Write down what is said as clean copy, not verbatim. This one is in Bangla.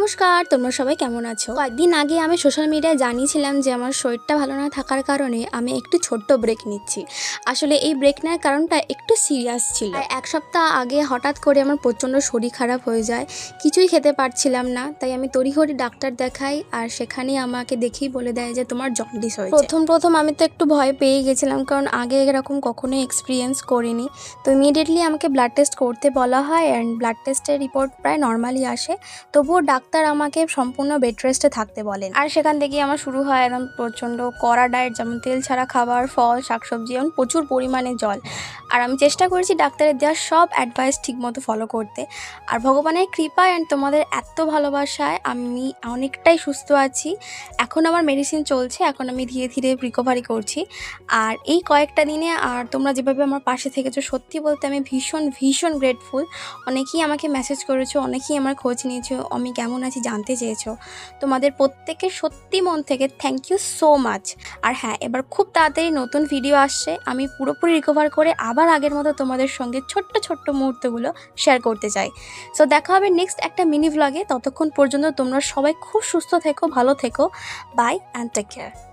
নমস্কার, তোমরা সবাই কেমন আছো? কয়েকদিন আগে আমি সোশ্যাল মিডিয়ায় জানিয়েছিলাম যে আমার শরীরটা ভালো না থাকার কারণে আমি একটু ছোট্ট ব্রেক নিচ্ছি। আসলে এই ব্রেক নেওয়ার কারণটা একটু সিরিয়াস ছিল। এক সপ্তাহ আগে হঠাৎ করে আমার প্রচণ্ড শরীর খারাপ হয়ে যায়, কিছুই খেতে পারছিলাম না। তাই আমি তড়িঘড়ি ডাক্তার দেখাই, আর সেখানেই আমাকে দেখেই বলে দেয় যে তোমার জন্ডিস হয়েছে। প্রথম আমি তো একটু ভয় পেয়ে গেছিলাম, কারণ আগে এরকম কখনোই এক্সপিরিয়েন্স করিনি। তো ইমিডিয়েটলি আমাকে ব্লাড টেস্ট করতে বলা হয়, অ্যান্ড ব্লাড টেস্টের রিপোর্ট প্রায় নর্মালি আসে। তবুও ডাক্তার আমাকে সম্পূর্ণ বেড রেস্টে থাকতে বলেন। আর সেখান থেকে আমার শুরু হয় একদম প্রচণ্ড কড়া ডায়েট, যেমন তেল ছাড়া খাবার, ফল, শাকসবজি এবং প্রচুর পরিমাণে জল। আর আমি চেষ্টা করেছি ডাক্তারের দেওয়া সব অ্যাডভাইস ঠিকমতো ফলো করতে। আর ভগবানের কৃপায় অ্যান্ড তোমাদের এত ভালোবাসায় আমি অনেকটাই সুস্থ আছি। এখন আমার মেডিসিন চলছে, এখন আমি ধীরে ধীরে রিকভারি করছি। আর এই কয়েকটা দিনে আর তোমরা যেভাবে আমার পাশে থেকেছো, সত্যি বলতে আমি ভীষণ ভীষণ গ্রেটফুল। অনেকেই আমাকে মেসেজ করেছো, অনেকেই আমার খোঁজ নিয়েছো, আমি কেমন আছি জানতে চেয়েছো। তোমাদের প্রত্যেকের সত্যি মন থেকে থ্যাংক ইউ সো মাচ। আর হ্যাঁ, এবার খুব তাড়াতাড়ি নতুন ভিডিও আসছে, আমি পুরোপুরি রিকভার করে আবার আগের মতো তোমাদের সঙ্গে ছোট্ট ছোট্ট মুহূর্তগুলো শেয়ার করতে চাই। সো দেখা হবে নেক্সট একটা মিনি ভ্লগে। ততক্ষণ পর্যন্ত তোমরা সবাই খুব সুস্থ থেকো, ভালো থেকো। Bye and take care.